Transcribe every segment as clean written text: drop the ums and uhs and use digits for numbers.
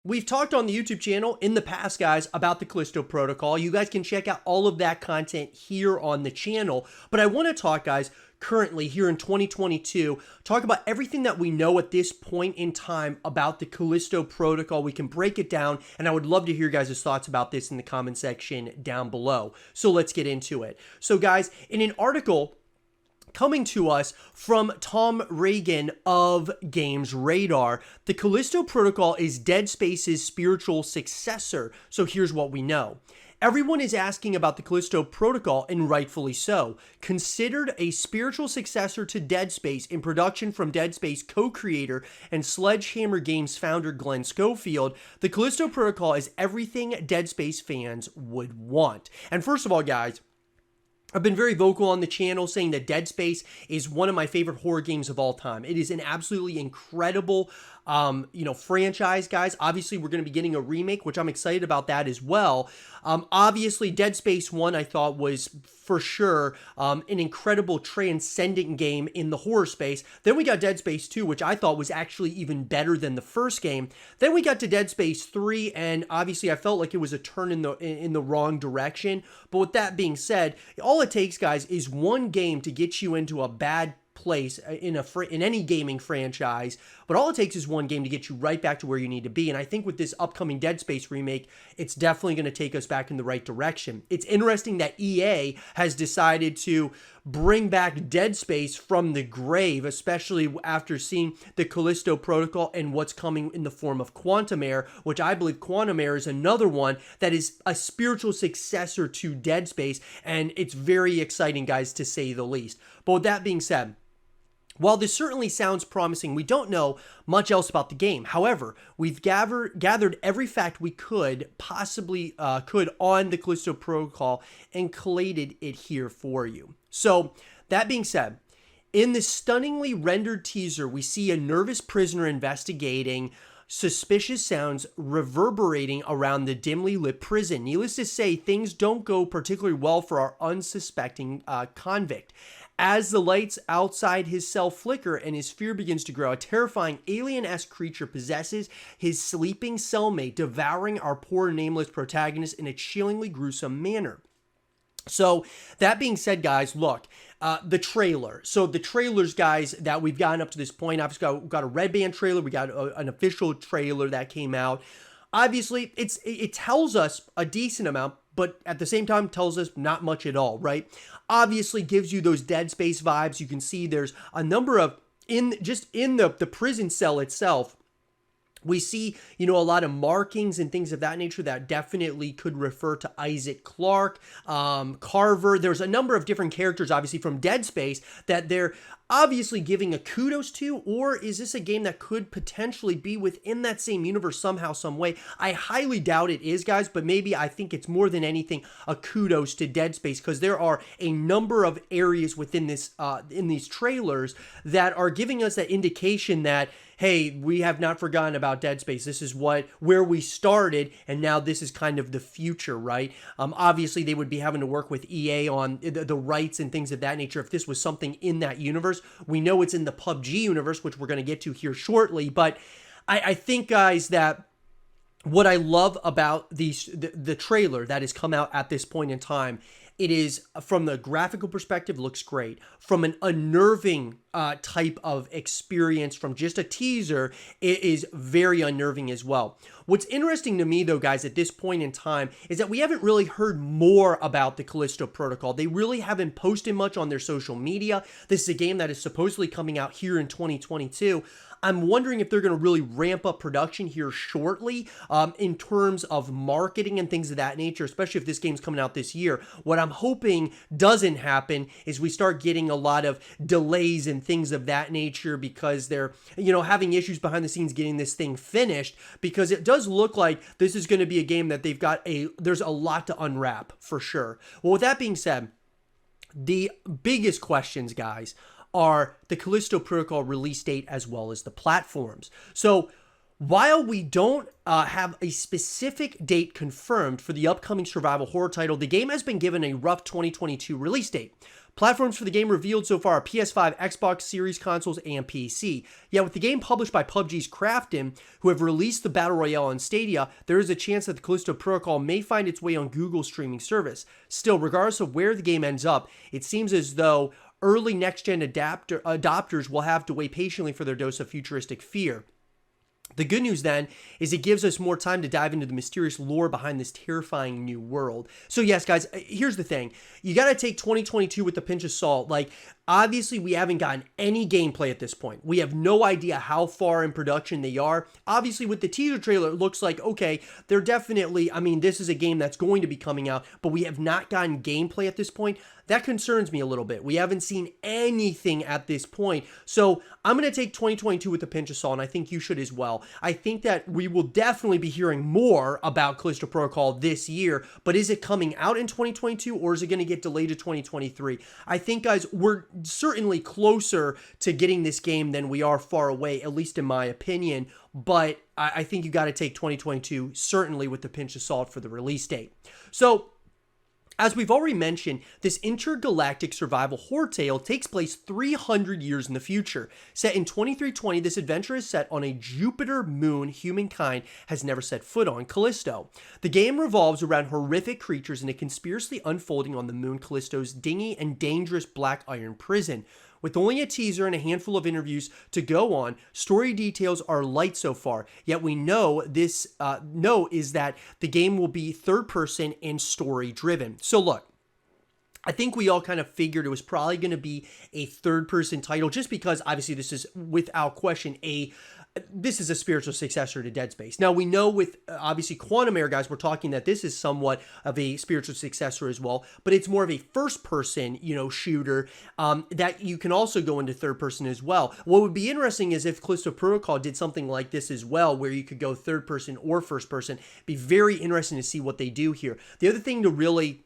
We've talked on the YouTube channel in the past, guys, about the Callisto protocol. You guys can check out all of that content here on the channel. But I want to talk, guys, currently here in 2022, talk about everything that we know at this point in time about the Callisto protocol. We can break it down, and I would love to hear your guys' thoughts about this in the comment section down below. So let's get into it. So, guys, in an article coming to us from Tom Regan of Games Radar, the Callisto protocol is Dead Space's spiritual successor. So here's what we know. Everyone is asking about the Callisto protocol, and rightfully so. Considered a spiritual successor to Dead Space in production from Dead Space co-creator and Sledgehammer Games founder Glenn Schofield, the Callisto protocol is everything Dead Space fans would want. And first of all, guys, I've been very vocal on the channel saying that Dead Space is one of my favorite horror games of all time. It is an absolutely incredible, franchise, guys. Obviously, we're going to be getting a remake, which I'm excited about that as well. Obviously, Dead Space 1, I thought, was for sure an incredible transcendent game in the horror space. Then we got Dead Space 2, which I thought was actually even better than the first game. Then we got to Dead Space 3, and obviously I felt like it was a turn in the wrong direction. But with that being said, all it takes, guys, is one game to get you into a bad place in any gaming franchise, but all it takes is one game to get you right back to where you need to be. And I think with this upcoming Dead Space remake, it's definitely going to take us back in the right direction. It's interesting that EA has decided to bring back Dead Space from the grave, especially after seeing the Callisto protocol and what's coming in the form of Quantum Error, which I believe Quantum Error is another one that is a spiritual successor to Dead Space, and it's very exciting, guys, to say the least. But with that being said, while this certainly sounds promising, we don't know much else about the game. However, we've gathered every fact we could possibly on the Callisto protocol and collated it here for you. So, that being said, in this stunningly rendered teaser, we see a nervous prisoner investigating suspicious sounds reverberating around the dimly lit prison. Needless to say, things don't go particularly well for our unsuspecting convict. As the lights outside his cell flicker and his fear begins to grow, a terrifying alien-esque creature possesses his sleeping cellmate, devouring our poor nameless protagonist in a chillingly gruesome manner. So, that being said, guys, look, the trailer. So, the trailers, guys, that we've gotten up to this point, obviously got a Red Band trailer, we got an official trailer that came out. Obviously, it tells us a decent amount, but at the same time tells us not much at all, right? Obviously gives you those Dead Space vibes. You can see there's a number of, in the prison cell itself, we see, a lot of markings and things of that nature that definitely could refer to Isaac Clarke, Carver. There's a number of different characters, obviously, from Dead Space that they're obviously giving a kudos to, or is this a game that could potentially be within that same universe somehow, some way? I highly doubt it is, guys, but maybe I think it's more than anything a kudos to Dead Space, because there are a number of areas within this, in these trailers that are giving us that indication that, hey, we have not forgotten about Dead Space. This is where we started, and now this is kind of the future, right? Obviously, they would be having to work with EA on the rights and things of that nature if this was something in that universe. We know it's in the PUBG universe, which we're going to get to here shortly, but I think, guys, that what I love about the trailer that has come out at this point in time, it is, from the graphical perspective, looks great. From an unnerving type of experience, from just a teaser, it is very unnerving as well. What's interesting to me, though, guys, at this point in time, is that we haven't really heard more about the Callisto protocol. They really haven't posted much on their social media. This is a game that is supposedly coming out here in 2022. I'm wondering if they're going to really ramp up production here shortly in terms of marketing and things of that nature, especially if this game's coming out this year. What I'm hoping doesn't happen is we start getting a lot of delays and things of that nature because they're, having issues behind the scenes getting this thing finished, because it does look like this is going to be a game that there's a lot to unwrap for sure. Well, with that being said, the biggest questions, guys, are the Callisto protocol release date as well as the platforms. So while we don't have a specific date confirmed for the upcoming survival horror title, the game has been given a rough 2022 release date. Platforms for the game revealed so far are PS5, Xbox Series consoles, and PC. Yet with the game published by PUBG's Krafton, who have released the Battle Royale on Stadia, there is a chance that the Callisto Protocol may find its way on Google's streaming service. Still, regardless of where the game ends up, it seems as though early next-gen adopters will have to wait patiently for their dose of futuristic fear. The good news then is it gives us more time to dive into the mysterious lore behind this terrifying new world. So yes, guys, here's the thing. You got to take 2022 with a pinch of salt. Like, obviously, we haven't gotten any gameplay at this point. We have no idea how far in production they are. Obviously, with the teaser trailer, it looks like, okay, they're definitely, I mean, this is a game that's going to be coming out, but we have not gotten gameplay at this point. That concerns me a little bit. We haven't seen anything at this point. So I'm going to take 2022 with a pinch of salt, and I think you should as well. I think that we will definitely be hearing more about Callisto Protocol this year, but is it coming out in 2022 or is it going to get delayed to 2023? I think, guys, we're certainly closer to getting this game than we are far away, at least in my opinion, but I think you got to take 2022 certainly with a pinch of salt for the release date. So, as we've already mentioned, this intergalactic survival horror tale takes place 300 years in the future. Set in 2320, this adventure is set on a Jupiter moon humankind has never set foot on, Callisto. The game revolves around horrific creatures and a conspiracy unfolding on the moon Callisto's dingy and dangerous black iron prison. With only a teaser and a handful of interviews to go on, story details are light so far, yet we know is that the game will be third person and story driven. So look, I think we all kind of figured it was probably going to be a third person title just because obviously this is without question this is a spiritual successor to Dead Space. Now, we know with, obviously, Quantum Error, guys, we're talking that this is somewhat of a spiritual successor as well, but it's more of a first-person, shooter that you can also go into third-person as well. What would be interesting is if Callisto Protocol did something like this as well, where you could go third-person or first-person. Be very interesting to see what they do here. The other thing to really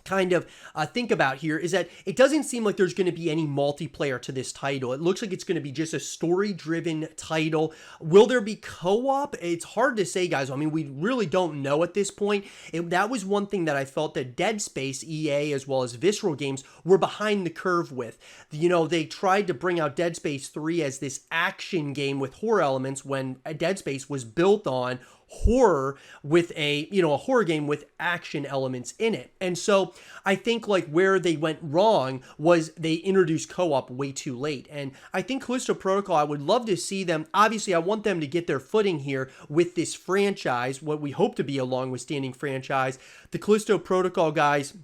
kind of think about here is that it doesn't seem like there's going to be any multiplayer to this title. It looks like it's going to be just a story-driven title. Will there be co-op? It's hard to say, guys. I mean, we really don't know at this point. That was one thing that I felt that Dead Space, EA, as well as Visceral Games were behind the curve with. They tried to bring out Dead Space 3 as this action game with horror elements when Dead Space was built on horror with a horror game with action elements in it. And so I think like where they went wrong was they introduced co-op way too late. And I think Callisto Protocol, I would love to see them, obviously I want them to get their footing here with this franchise, what we hope to be a long-withstanding franchise. The Callisto Protocol, guys,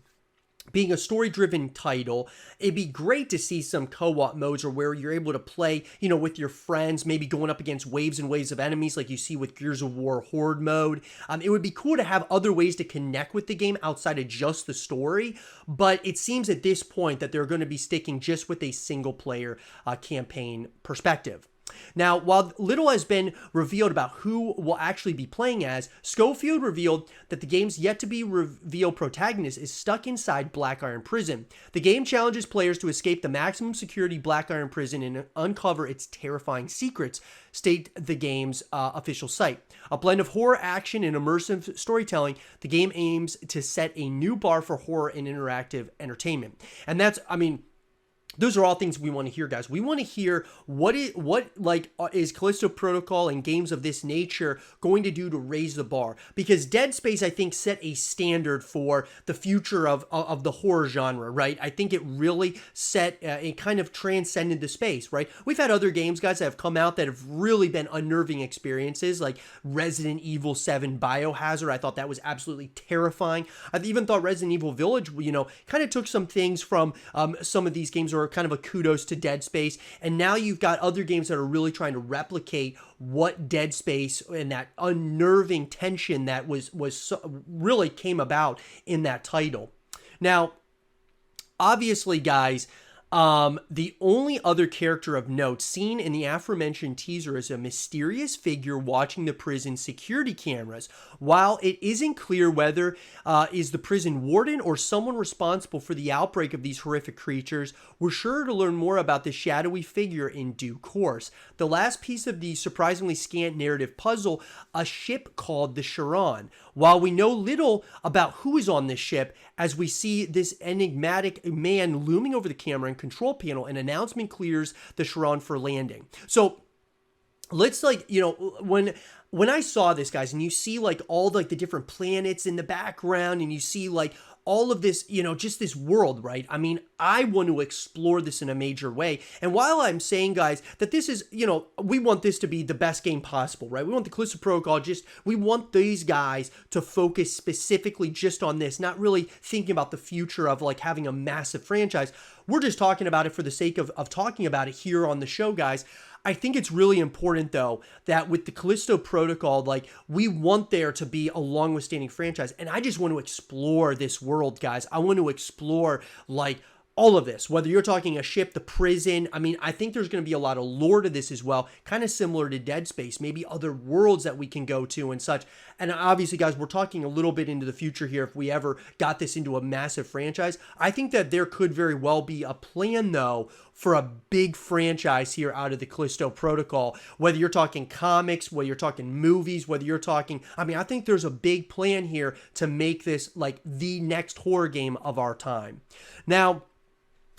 being a story-driven title, it'd be great to see some co-op modes or where you're able to play, with your friends, maybe going up against waves and waves of enemies like you see with Gears of War Horde mode. It would be cool to have other ways to connect with the game outside of just the story, but it seems at this point that they're going to be sticking just with a single-player campaign perspective. Now, while little has been revealed about who will actually be playing as, Schofield revealed that the game's yet-to-be-revealed protagonist is stuck inside Black Iron Prison. The game challenges players to escape the maximum security Black Iron Prison and uncover its terrifying secrets, state the game's official site. A blend of horror, action, and immersive storytelling, the game aims to set a new bar for horror and interactive entertainment. And that's, those are all things we want to hear, guys. We want to hear what is Callisto Protocol and games of this nature going to do to raise the bar? Because Dead Space, I think, set a standard for the future of the horror genre, right? I think it really set, it kind of transcended the space, right? We've had other games, guys, that have come out that have really been unnerving experiences, like Resident Evil 7 Biohazard. I thought that was absolutely terrifying. I've even thought Resident Evil Village, kind of took some things from some of these games, or kind of a kudos to Dead Space, and now you've got other games that are really trying to replicate what Dead Space and that unnerving tension that really came about in that title. Now, obviously, guys, The only other character of note seen in the aforementioned teaser is a mysterious figure watching the prison security cameras. While it isn't clear whether is the prison warden or someone responsible for the outbreak of these horrific creatures, we're sure to learn more about this shadowy figure in due course. The last piece of the surprisingly scant narrative puzzle, a ship called the Charon. While we know little about who is on this ship, as we see this enigmatic man looming over the camera and control panel, an announcement clears the Charon for landing. So let's when I saw this, guys, and you see like all the different planets in the background, and you see like all of this, just this world, right? I mean, I want to explore this in a major way. And while I'm saying, guys, that this is, we want this to be the best game possible, right? We want the Callisto Protocol, we want these guys to focus specifically just on this, not really thinking about the future of like having a massive franchise. We're just talking about it for the sake of talking about it here on the show, guys. I think it's really important, though, that with the Callisto Protocol, like, we want there to be a long-withstanding franchise. And I just want to explore this world, guys. I want to explore, like, all of this, whether you're talking a ship, the prison. I mean, I think there's going to be a lot of lore to this as well, kind of similar to Dead Space, maybe other worlds that we can go to and such. And obviously, guys, we're talking a little bit into the future here if we ever got this into a massive franchise. I think that there could very well be a plan, though, for a big franchise here out of the Callisto Protocol, whether you're talking comics, whether you're talking movies, whether you're talking, I think there's a big plan here to make this like the next horror game of our time. Now,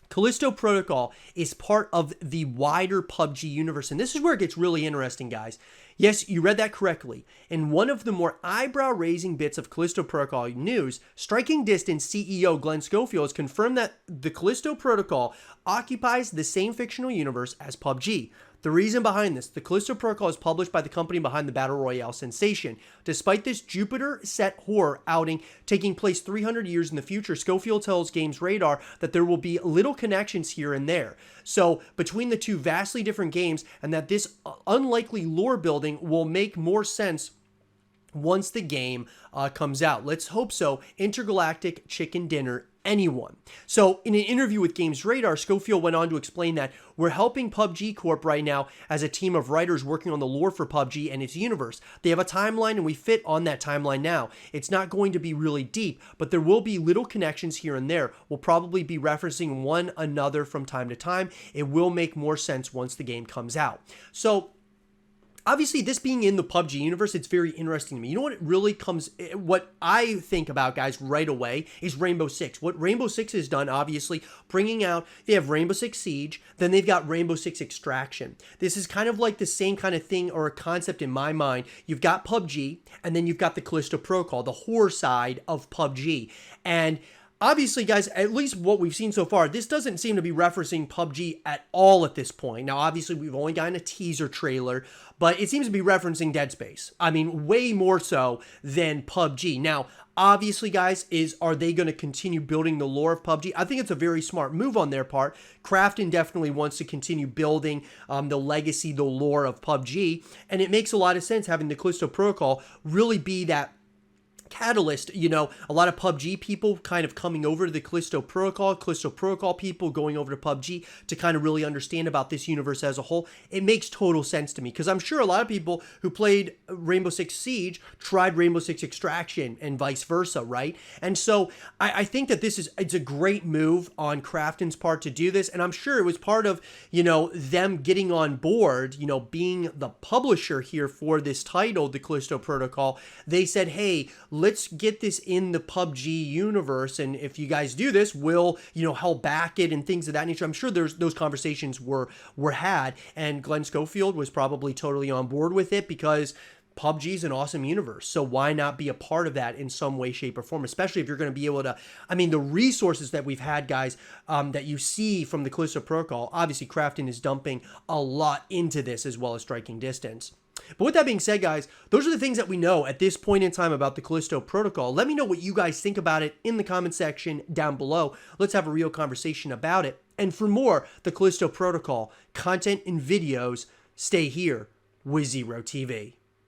Callisto Protocol is part of the wider PUBG universe, and this is where it gets really interesting, guys. Yes, you read that correctly. In one of the more eyebrow-raising bits of Callisto Protocol news, Striking Distance CEO Glenn Schofield has confirmed that the Callisto Protocol occupies the same fictional universe as PUBG. The reason behind this, the Callisto Protocol is published by the company behind the Battle Royale sensation. Despite this Jupiter-set horror outing taking place 300 years in the future, Schofield tells Games Radar that there will be little connections here and there. So, between the two vastly different games, and that this unlikely lore building will make more sense once the game comes out. Let's hope so. Intergalactic Chicken Dinner, anyone. So in an interview with Games Radar, Schofield went on to explain that we're helping PUBG Corp right now as a team of writers working on the lore for PUBG and its universe. They have a timeline and we fit on that timeline now. It's not going to be really deep, but there will be little connections here and there. We'll probably be referencing one another from time to time. It will make more sense once the game comes out. So obviously, this being in the PUBG universe, it's very interesting to me. You know what I think about, guys, right away is Rainbow Six. What Rainbow Six has done, obviously, bringing out, they have Rainbow Six Siege, then they've got Rainbow Six Extraction. This is kind of like the same kind of thing or a concept in my mind. You've got PUBG, and then you've got the Callisto Protocol, the horror side of PUBG. And obviously, guys, at least what we've seen so far, this doesn't seem to be referencing PUBG at all at this point. Now, obviously, we've only gotten a teaser trailer, but it seems to be referencing Dead Space. I mean, way more so than PUBG. Now, obviously, guys, are they going to continue building the lore of PUBG? I think it's a very smart move on their part. Krafton definitely wants to continue building the legacy, the lore of PUBG, and it makes a lot of sense having the Callisto Protocol really be that catalyst. A lot of PUBG people kind of coming over to the Callisto Protocol people going over to PUBG to kind of really understand about this universe as a whole. It makes total sense to me because I'm sure a lot of people who played Rainbow Six Siege tried Rainbow Six Extraction and vice versa, right? And so I think that it's a great move on Krafton's part to do this, and I'm sure it was part of, them getting on board, being the publisher here for this title, the Callisto Protocol. They said, hey, let's get this in the PUBG universe, and if you guys do this, we'll, help back it and things of that nature. I'm sure those conversations were had, and Glenn Schofield was probably totally on board with it because PUBG is an awesome universe, so why not be a part of that in some way, shape, or form, especially if you're going to be able to, the resources that we've had, guys, that you see from the Callisto Protocol, obviously Krafton is dumping a lot into this as well as Striking Distance. But with that being said, guys, those are the things that we know at this point in time about the Callisto Protocol. Let me know what you guys think about it in the comment section down below. Let's have a real conversation about it. And for more, the Callisto Protocol content and videos, stay here with Zero TV.